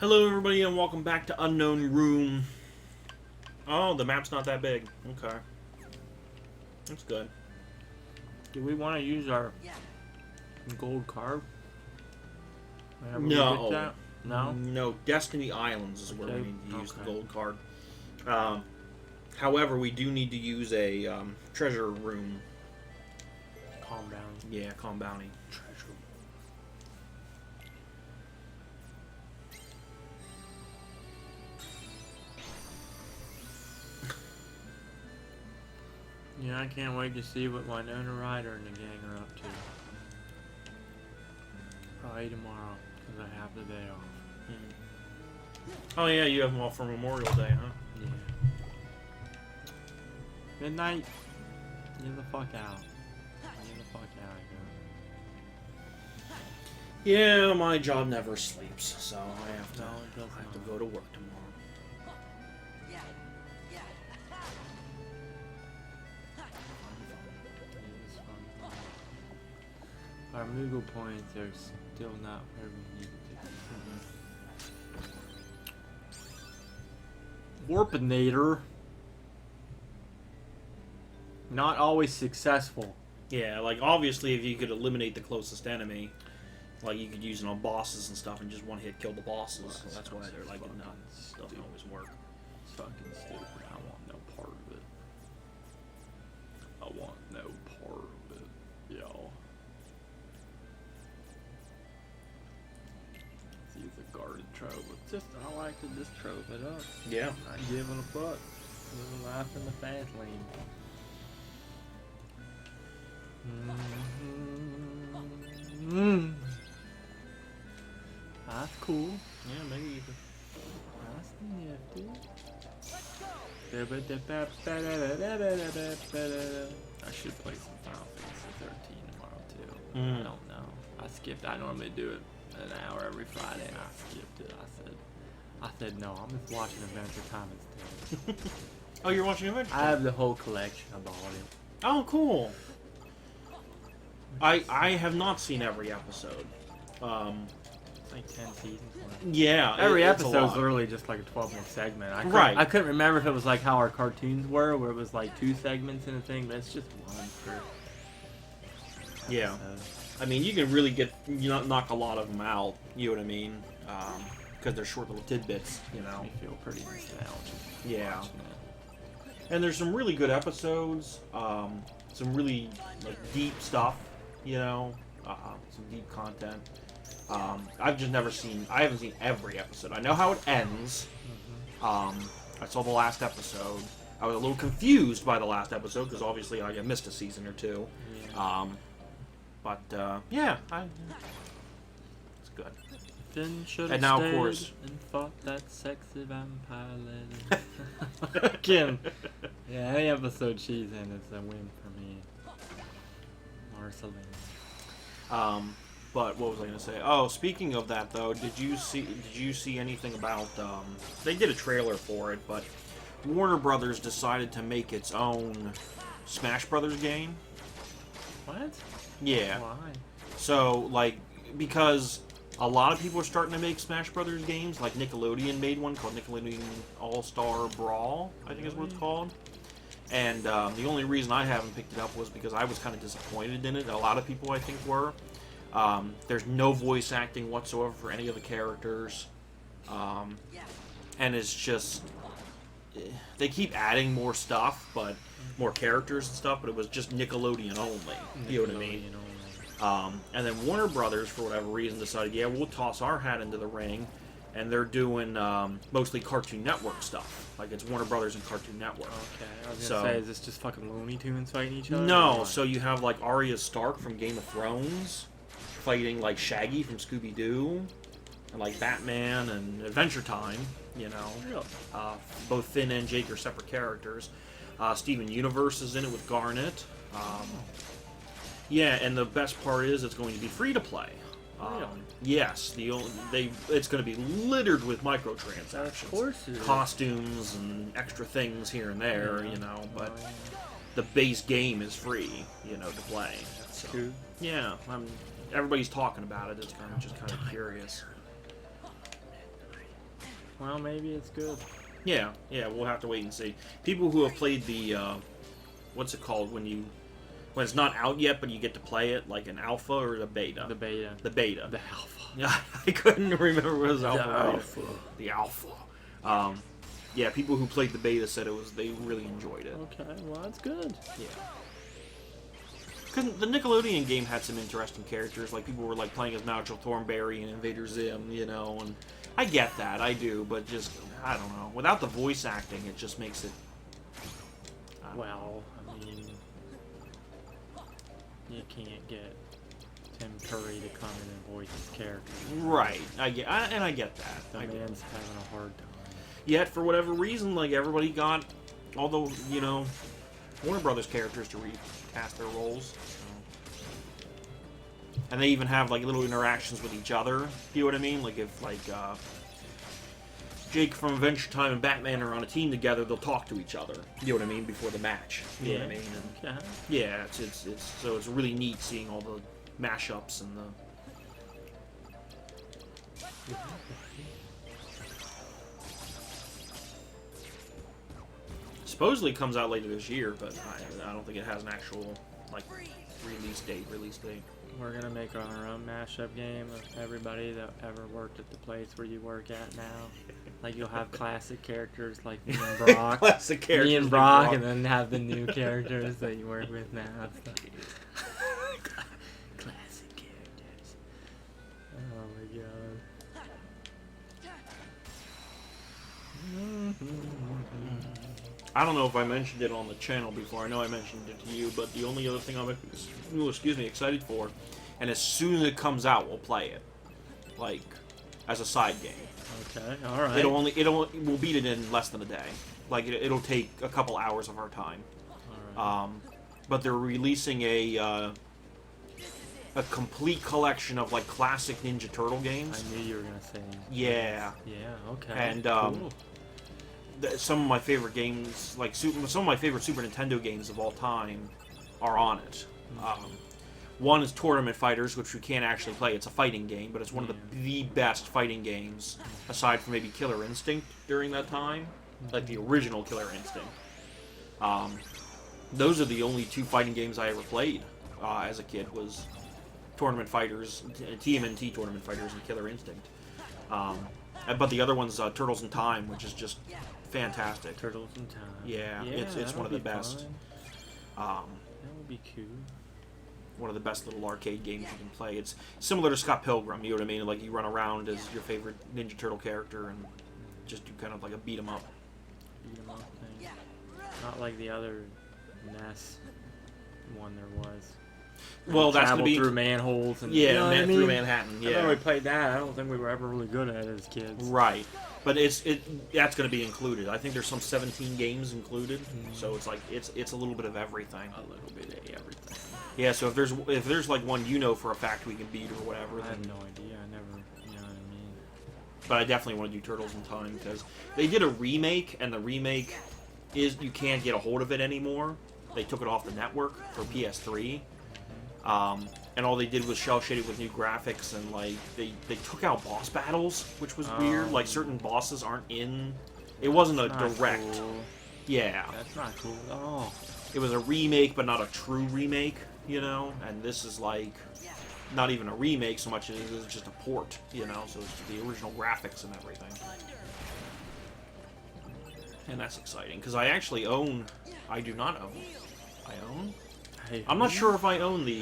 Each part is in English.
Hello everybody and welcome back to Unknown Room. Oh, the map's not that big. Okay. That's good. Do we want to use our gold card? Whenever we No. get that? No? No, Destiny Islands is where we Okay. need to use the Okay. gold card. However, we do need to use a treasure room. Calm down. Yeah, calm bounty. Treasure. Yeah, I can't wait to see what Winona Ryder and the gang are up to. Probably tomorrow, because I have the day off. Oh yeah, you have them all for Memorial Day, huh? Yeah. Midnight. Get the fuck out. Get the fuck out of here. Yeah, my job never sleeps, so I have to, No, it does I have to not. go to work tomorrow. It is fun. Our Moogle points are still not where we need to be. Warpinator. Not always successful. Yeah, like obviously if you could eliminate the closest enemy, like you could use it on bosses and stuff and just one hit kill the bosses. Well, So that's why they're like, no, it doesn't always work. It's fucking stupid. I want no part of it. I want no part of it, y'all. Let's use a guarded trove. It's just, I like to just trove it up. Yeah. Not giving a fuck. Living life in the fast lane. Mm-hmm. That's cool. Yeah, maybe you could. That's nifty. I should play some Final Fantasy 13 tomorrow too. I don't know. I skipped. I normally do it an hour every Friday, and I skipped it. I said no. I'm just watching Adventure Time instead. Oh, you're watching Adventure I have the whole collection of all of it. Oh, cool. I have not seen every episode. It's like 10 seasons. Yeah, Every it's a episode is lot. literally just like a 12-minute segment. Right. I couldn't remember if it was like how our cartoons were, where it was like 2 segments in a thing, but it's just one per Yeah. episode. I mean, you can really knock a lot of them out. You know what I mean? Because they're short little tidbits. You know. I feel pretty nostalgic. Yeah. watching it. And there's some really good episodes. Some really like deep stuff. You know, some deep content. I've just never seen. I haven't seen every episode. I know how it ends. I saw the last episode. I was a little confused by the last episode because obviously I missed a season or two. Yeah. Yeah, it's good. Finn should And have now, of stayed course- and fought that sexy vampire lady. Again. Yeah, any episode she's in is a win for me. Marceline. But what was I gonna say? Oh, speaking of that though, did you see anything about? They did a trailer for it, but Warner Brothers decided to make its own Smash Brothers game. What? Yeah. Why? So like because a lot of people are starting to make Smash Brothers games. Like Nickelodeon made one called Nickelodeon All Star Brawl, I think is what it's called. And the only reason I haven't picked it up was because I was kind of disappointed in it. A lot of people, I think, were. There's no voice acting whatsoever for any of the characters. And it's just... They keep adding more stuff, but more characters and stuff, but it was just Nickelodeon only. You know what I mean? Nickelodeon only. And then Warner Brothers, for whatever reason, decided, yeah, we'll toss our hat into the ring. And they're doing mostly Cartoon Network stuff. Like, it's Warner Brothers and Cartoon Network. Okay, I was So- gonna say, is this just fucking Looney Tunes fighting each other? or No, what? so you have, like, Arya Stark from Game of Thrones fighting, like, Shaggy from Scooby-Doo. And, like, Batman and Adventure Time, you know. Really? Both Finn and Jake are separate characters. Steven Universe is in it with Garnet. Yeah, and the best part is it's going to be free to play. Really? Yes, it's going to be littered with microtransactions. Of course it is. Costumes and extra things here and there, Yeah. you know, but Oh, yeah. the base game is free, you know, to play. That's So, true. yeah, everybody's talking about it. It's kind of just kind of curious. Well, maybe it's good. Yeah, we'll have to wait and see. People who have played the, what's it called when it's not out yet, but you get to play it, like an alpha or the beta? The beta. The beta. The alpha. Yeah, I couldn't remember what it was alpha. The or beta. alpha. The alpha. Yeah, people who played the beta said they really enjoyed it. Okay, well that's good. Yeah. Cause the Nickelodeon game had some interesting characters, like people were like playing as Nigel Thornberry and Invader Zim, you know, and I get that, I do, but just, I don't know. Without the voice acting, it just makes it... Well, I mean, you can't get Tim Curry to come in and voice his character. Right, I get that. The man's having a hard time. Yet, for whatever reason, like, everybody got all the, you know, Warner Brothers characters to recast their roles. And they even have, like, little interactions with each other. You know what I mean? Like, if, like, Jake from Adventure Time and Batman are on a team together, they'll talk to each other. You know what I mean? Before the match. You know what I mean? And, yeah, so it's really neat seeing all the mashups and the... Supposedly comes out later this year, but I don't think it has an actual, like, release date. We're gonna make our own mashup game of everybody that ever worked at the place where you work at now. Like you'll have classic characters like me and Brock. Classic characters. Me and Brock, and then have the new characters that you work with now. Classic characters. Oh my god. I don't know if I mentioned it on the channel before. I know I mentioned it to you, but the only other thing I'm excited for, and as soon as it comes out, we'll play it, like as a side game. Okay, all right. We'll beat it in less than a day. Like it'll take a couple hours of our time. All right. But they're releasing a complete collection of like classic Ninja Turtle games. I knew you were gonna say. Yeah. Yeah. Okay. And cool. Some of my favorite games, like some of my favorite Super Nintendo games of all time, are on it. One is Tournament Fighters, which we can't actually play. It's a fighting game, but it's one of the best fighting games, aside from maybe Killer Instinct during that time, like the original Killer Instinct. Those are the only two fighting games I ever played as a kid. Was Tournament Fighters, TMNT Tournament Fighters, and Killer Instinct. But the other one's Turtles in Time, which is just fantastic. Turtles in Time. Yeah, it's one of the best. That would be cool. One of the best little arcade games you can play. It's similar to Scott Pilgrim, you know what I mean? Like you run around as your favorite Ninja Turtle character and just do kind of like a beat 'em up. Beat 'em up thing. Not like the other NES one there was. Well, that's gonna be through manholes and yeah, you know what I mean? through Manhattan. Yeah, I remember we played that. I don't think we were ever really good at it as kids. Right, but that's gonna be included. I think there's some 17 games included, so it's like it's a little bit of everything. A little bit of everything. Yeah, so if there's like one for a fact we can beat or whatever, I have then, no idea. I never, you know what I mean. but I definitely want to do Turtles in Time because they did a remake, and the remake is you can't get a hold of it anymore. They took it off the network for PS3. And all they did was shell shade it with new graphics, and like they took out boss battles, which was weird. Like certain bosses aren't in. It wasn't a direct. Cool. Yeah. That's not cool at all. It was a remake, but not a true remake, you know. And this is like not even a remake so much as it's just a port, you know. So it's the original graphics and everything. And that's exciting because I actually own. I do not own. I own. I'm not sure if I own the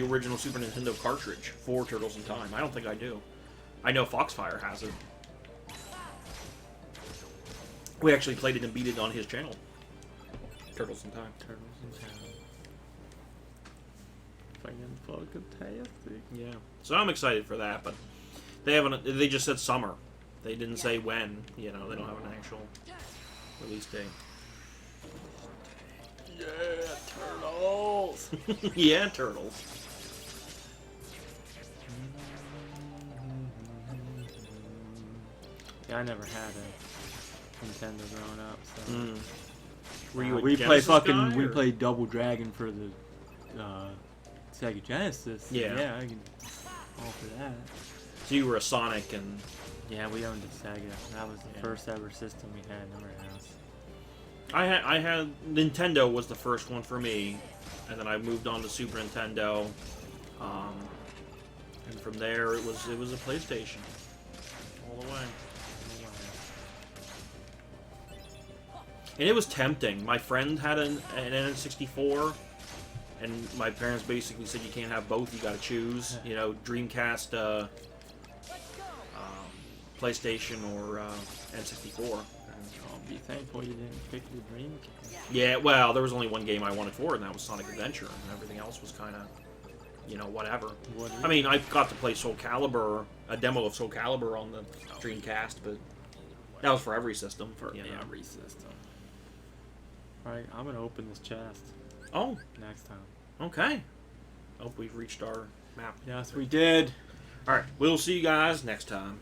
original Super Nintendo cartridge for Turtles in Time. I don't think I do. I know Foxfire has it. We actually played it and beat it on his channel. Turtles in Time. Turtles in Time. Fucking fantastic. Yeah. So I'm excited for that, but they haven't. They just said summer. They didn't say when. You know, they don't have an actual release date. Yeah, Turtles! Yeah, Turtles. Yeah, I never had a Nintendo growing up, so... Were you a we Genesis guy, we or? played Double Dragon for the Sega Genesis. Yeah. Yeah, I can all for that. So you were a Sonic and Yeah, we owned a Sega. That was the first ever system we had in our house. I had Nintendo was the first one for me, and then I moved on to Super Nintendo, and from there it was a PlayStation all the way. And it was tempting. My friend had an N64, and my parents basically said you can't have both. You got to choose. You know, Dreamcast, PlayStation, or N64. Be thankful you didn't pick the Dreamcast. Yeah, well, there was only one game I wanted for it, and that was Sonic Adventure, and everything else was kind of, you know, whatever. I mean, I got to play Soul Calibur, a demo of Soul Calibur on the Dreamcast, but that was for every system. For every system. Alright, I'm going to open this chest. Oh. Next time. Okay. Hope we've reached our map. Yes, we did. Alright, we'll see you guys next time.